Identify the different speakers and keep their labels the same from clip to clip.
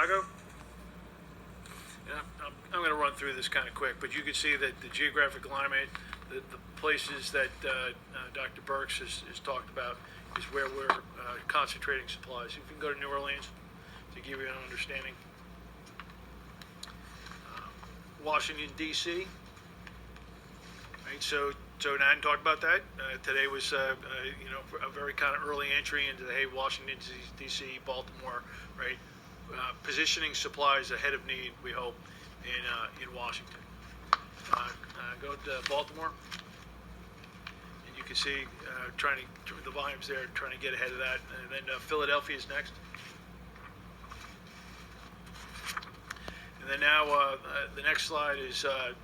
Speaker 1: Chicago. I'm going to run through this kind of quick, but you can see that the geographic alignment, the places that Dr. Burks has talked about is where we're concentrating supplies. If you can go to New Orleans to give you an understanding. Washington, D.C. Right, so now I talked about that. Today was a very kind of early entry into the Washington, D.C., Baltimore, right? Positioning supplies ahead of need, we hope, in Washington. Go to Baltimore, and you can see the volumes there, trying to get ahead of that. And then Philadelphia is next. And then now the next slide is a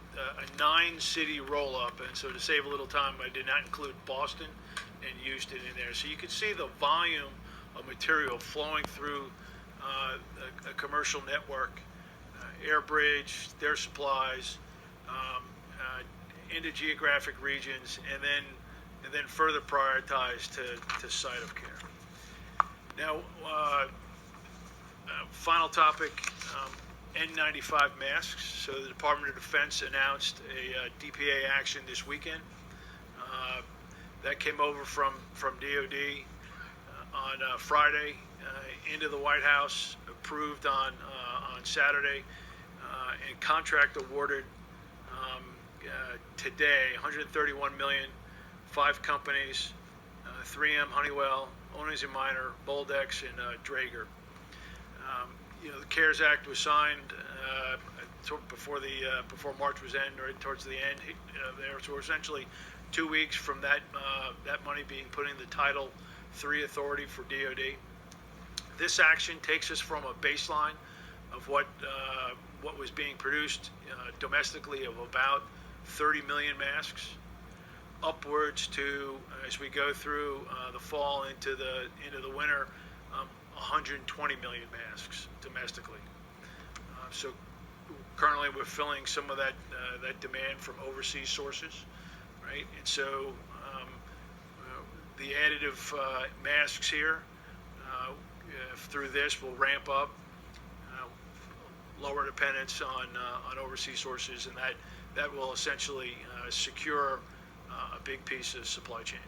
Speaker 1: 9-city roll-up. And so to save a little time, I did not include Boston and Houston in there. So you can see the volume of material flowing through a commercial network, Airbridge, their supplies, into geographic regions, and then further prioritized to site of care. Now, final topic, N95 masks. So the Department of Defense announced a DPA action this weekend. That came over from DOD on Friday into the White House, approved on Saturday, and contract awarded today, $131 million, 5 companies, 3M, Honeywell, Owens Minor, Boldex, and Draeger. The CARES Act was signed before March was end, or towards the end there. So essentially 2 weeks from that money being put in the Title III authority for DoD. This action takes us from a baseline of what was being produced domestically of about 30 million masks, upwards to, as we go through the fall into the winter, 120 million masks domestically. So currently we're filling some of that demand from overseas sources, right? And so the additive masks here through this will ramp up, lower dependence on overseas sources, and that will essentially secure a big piece of supply chain.